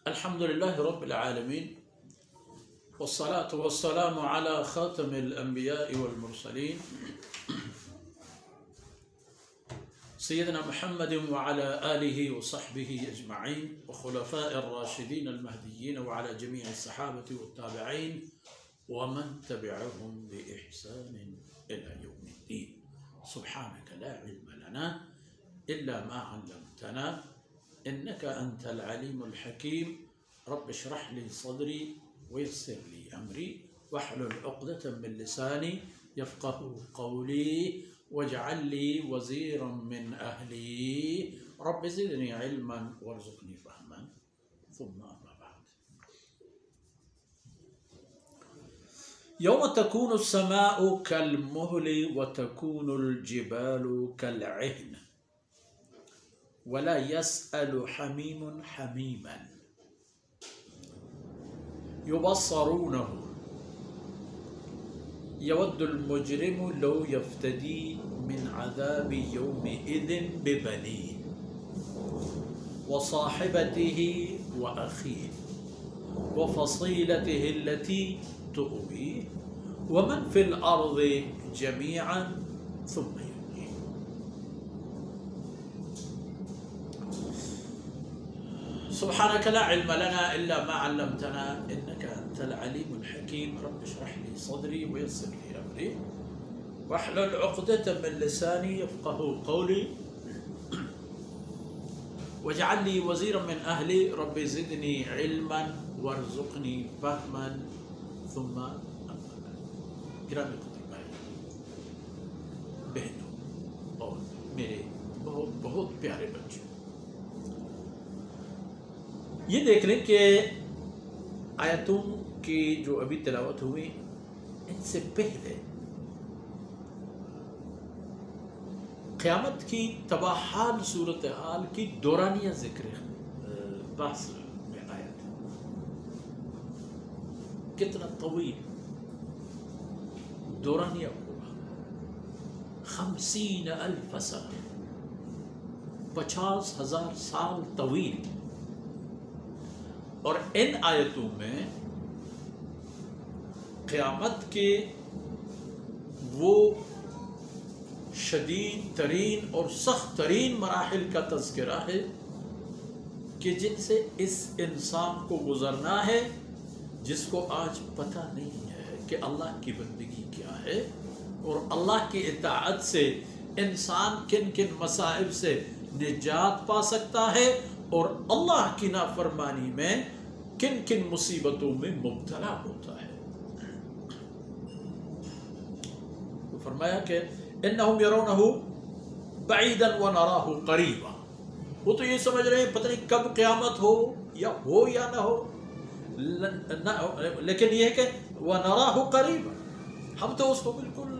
الحمد لله رب العالمين والصلاة والسلام على خاتم الأنبياء والمرسلين سيدنا محمد وعلى آله وصحبه أجمعين وخلفاء الراشدين المهديين وعلى جميع الصحابة والتابعين ومن تبعهم بإحسان إلى يوم الدين. سبحانك لا علم لنا إلا ما علمتنا إنك أنت العليم الحكيم. رب اشرح لي صدري ويسر لي أمري واحلل عقدة من لساني يفقه قولي واجعل لي وزيرا من أهلي رب زدني علما وارزقني فهما. ثم أما بعد. يوم تكون السماء كالمهل وتكون الجبال كالعهن ولا يسأل حميم حميما يبصرونه يود المجرم لو يفتدي من عذاب يومئذ ببنيه وصاحبته وأخيه وفصيلته التي تؤويه ومن في الأرض جميعا ثم ينجيه. سبحانك لا علم لنا إلا ما علمتنا إنك أنت العليم الحكيم. رب اشرح لي صدري ويسر لي أمري واحلل عقدة من لساني يفقه قولي واجعل لي وزيرا من أهلي رب زدني علما وارزقني فهما. ثم أما بعد. گرامی خطیب بھائی بہنوں اور میرے بہت بہت پیارے بچوں، یہ دیکھ لیں کہ آیتوں کی جو ابھی تلاوت ہوئی ان سے پہلے قیامت کی تباہال صورتحال کی دورانیہ ذکر بحث میں آیا تھا. کتنا طویل دورانیہ ہوا، 50,000 سنہ، 50,000 سال طویل. اور ان آیتوں میں قیامت کے وہ شدید ترین اور سخت ترین مراحل کا تذکرہ ہے کہ جن سے اس انسان کو گزرنا ہے جس کو آج پتہ نہیں ہے کہ اللہ کی بندگی کیا ہے اور اللہ کی اطاعت سے انسان کن کن مصائب سے نجات پا سکتا ہے اور اللہ کی نافرمانی میں کن کن مصیبتوں میں مبتلا ہوتا ہے. تو فرمایا کہ انہم یرونہ بعیدا ونراہ قریبا. وہ تو یہ سمجھ رہے ہیں پتہ نہیں کب قیامت ہو یا نہ ہو، لیکن یہ ہے کہ ونراہ قریبا، ہم تو اس کو بالکل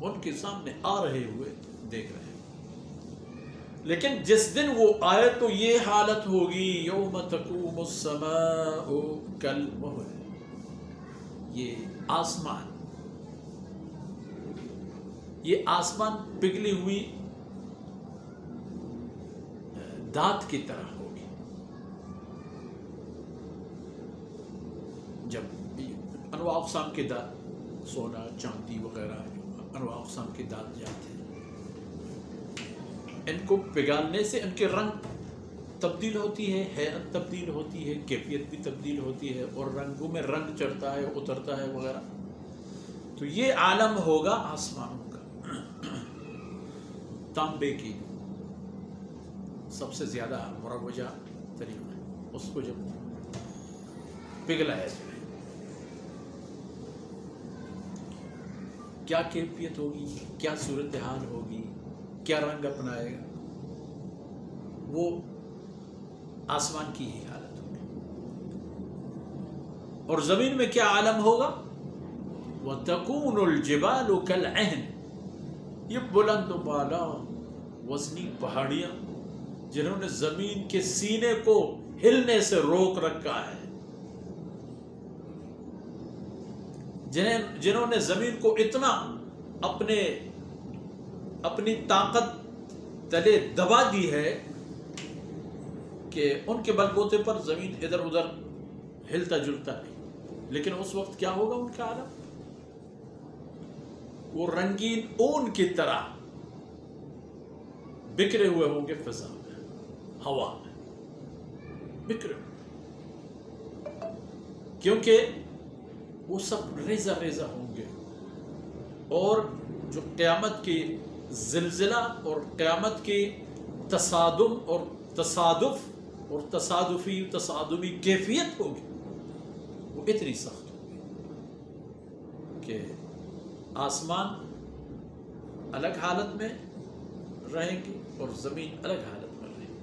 ان کے سامنے آ رہے ہوئے دیکھ رہے ہیں. لیکن جس دن وہ آئے تو یہ حالت ہوگی یوم تقوم السماء کالمہل. یہ آسمان پگھلی ہوئی دات کی طرح ہوگی. جب انواع اقسام کے دات، سونا چاندی وغیرہ انواع اقسام کے دات جاتے ہیں، ان کو پگھالنے سے ان کے رنگ تبدیل ہوتی ہے، حیرت تبدیل ہوتی ہے، کیفیت بھی تبدیل ہوتی ہے اور رنگوں میں رنگ چڑھتا ہے اترتا ہے وغیرہ. تو یہ عالم ہوگا آسمانوں کا. تانبے کی سب سے زیادہ مروجہ ترین ہے، اس کو جب پگھلایا جائے کیا کیفیت ہوگی، کیا صورتحال ہوگی، کیا رنگ اپنائے گا، وہ آسمان کی ہی حالت ہوگی. اور زمین میں کیا عالم ہوگا؟ وَتَكُونُ الْجِبَالُ كَالْعِهْنِ. یہ بلند و بالا وزنی پہاڑیاں جنہوں نے زمین کے سینے کو ہلنے سے روک رکھا ہے، جنہوں نے زمین کو اتنا اپنی طاقت تلے دبا دی ہے کہ ان کے بل بوتے پر زمین ادھر ادھر ہلتا جلتا نہیں، لیکن اس وقت کیا ہوگا ان کا عالم؟ وہ رنگین اون کی طرح بکھرے ہوئے ہوں گے فضا میں، ہوا میں بکھرے ہوئے، کیونکہ وہ سب ریزہ ریزہ ہوں گے، اور جو قیامت کی زلزلہ اور قیامت کی تصادم اور تصادف اور تصادمی کیفیت ہوگی، وہ اتنی سخت ہوگی کہ آسمان الگ حالت میں رہیں گے اور زمین الگ حالت میں رہے گی۔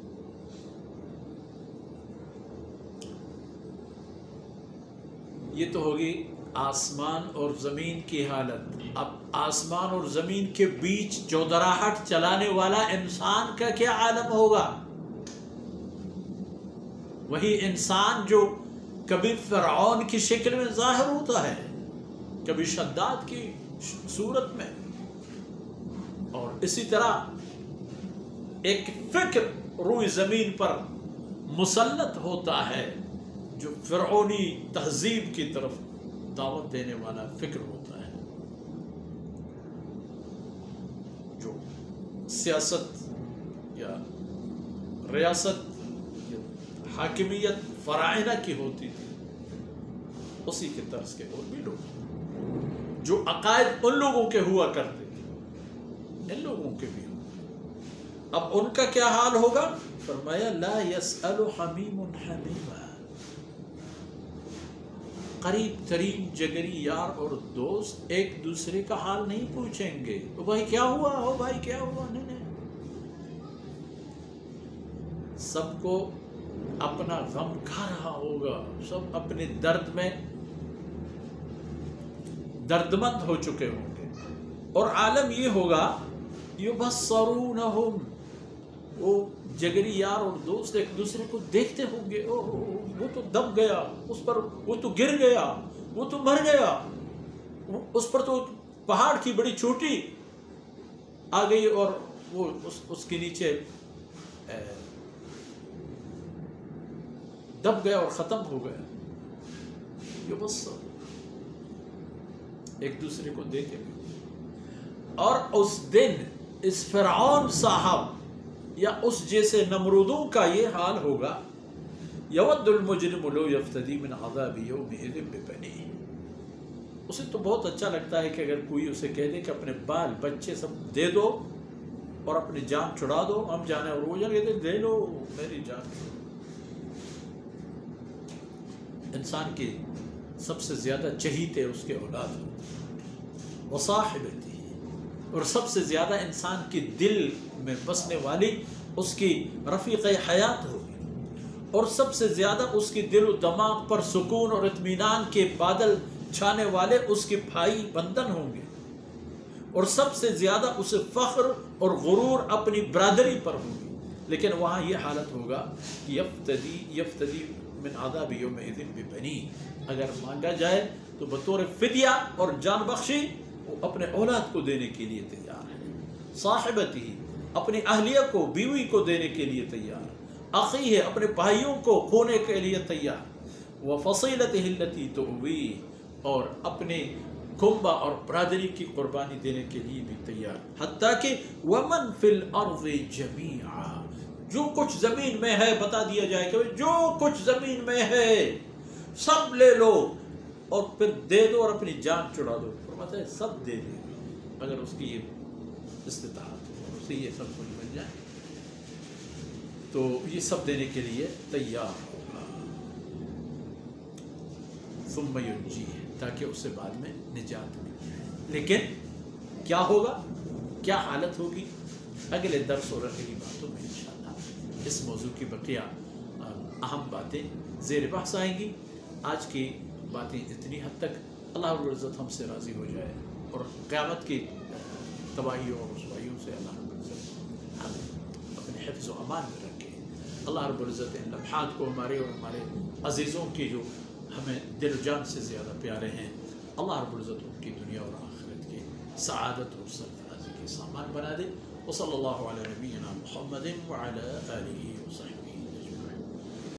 یہ تو ہوگی آسمان اور زمین کی حالت۔ اب آسمان اور زمین کے بیچ چودراہٹ چلانے والا انسان کا کیا عالم ہوگا؟ وہی انسان جو کبھی فرعون کی شکل میں ظاہر ہوتا ہے، کبھی شداد کی صورت میں، اور اسی طرح ایک فکر روئی زمین پر مسلط ہوتا ہے جو فرعونی تہذیب کی طرف دعوت دینے والا فکر ہوتا ہے، جو سیاست یا ریاست یا حاکمیت فرعونہ کی ہوتی تھی، اسی کے طرز کے اور بھی لوگ جو عقائد ان لوگوں کے ہوا کرتے تھے، ان لوگوں کے بھی ہو۔ اب ان کا کیا حال ہوگا؟ فرمایا لا يسأل حمیم حمیما، قریب ترین جگری یار اور دوست ایک دوسرے کا حال نہیں پوچھیں گے، او بھائی کیا ہوا، ہو بھائی کیا ہوا، نہیں۔ سب کو اپنا غم کھا رہا ہوگا، سب اپنے درد میں دردمند ہو چکے ہوں گے، اور عالم یہ ہوگا یبصرونہم، وہ جگری یار اور دوست ایک دوسرے کو دیکھتے ہوں گے، وہ تو دب گیا، اس پر وہ تو گر گیا، وہ تو مر گیا، اس پر تو پہاڑ کی بڑی چوٹی آ گئی اور وہ اس کے نیچے دب گیا اور ختم ہو گیا۔ یبصر، ایک دوسرے کو دیکھیں گے، اور اس دن اس فرعون صاحب یا اس جیسے نمرودوں کا یہ حال ہوگا، یود المجرم لو یفتدی من عذاب یومئذ ببنیہ، اسے تو بہت اچھا لگتا ہے کہ اگر کوئی اسے کہہ دے کہ اپنے بال بچے سب دے دو اور اپنی جان چھڑا دو، ہم جانے، اور وہ جانے کہتے دے لو میری جان۔ انسان کی سب سے زیادہ چہیتے اس کے اولاد ہوتے، وصاحبتہ، اور سب سے زیادہ انسان کی دل میں بسنے والی اس کی رفیق حیات ہوگی، اور سب سے زیادہ اس کی دل و دماغ پر سکون اور اطمینان کے بادل چھانے والے اس کے بھائی بندن ہوں گے، اور سب سے زیادہ اسے فخر اور غرور اپنی برادری پر ہوگی۔ لیکن وہاں یہ حالت ہوگا یفتدی من عذاب یومئذ ببنیہ، اگر مانگا جائے تو بطور فدیہ اور جان بخشی وہ اپنے اولاد کو دینے کے لیے تیار ہے، صاحبتی، اپنی اہلیہ کو، بیوی کو دینے کے لیے تیار، اخی ہے، اپنے بھائیوں کو کھونے کے لیے تیار، وفصیلتہ التی تؤویہ، اور اپنے کنبہ اور برادری کی قربانی دینے کے لیے بھی تیار، حتیٰ کہ ومن فی الارض جمیعا، جو کچھ زمین میں ہے بتا دیا جائے کہ جو کچھ زمین میں ہے سب لے لو اور پھر دے دو اور اپنی جان چھڑا دو، فرماتا ہے سب دے دے اگر اس کی یہ استطاعت ہو، اسے یہ سب کچھ مل جائے تو یہ سب دینے کے لیے تیار ہوگا، ثم ینجیہ، تاکہ اس سے بعد میں نجات مل جائے۔ لیکن کیا ہوگا، کیا حالت ہوگی، اگلے درس اور اگلی باتوں میں انشاءاللہ اس موضوع کی بقیہ اہم باتیں زیر بحث آئیں گی۔ آج کی باتیں اتنی حد تک، اللہ رب العزت ہم سے راضی ہو جائے اور قیامت کی تباہیوں اور رسوائیوں سے اللہ رب العزت ہم اپنے حفظ و امان میں رکھے۔ اللہ رب العزت ان لمحات کو ہمارے اور ہمارے عزیزوں کی جو ہمیں دل و جان سے زیادہ پیارے ہیں، اللہ رب العزت ان کی دنیا اور آخرت کی سعادت اور سرفرازی کے سامان بنا دے۔ وصلی اللہ علی نبینا محمد وعلی آلہ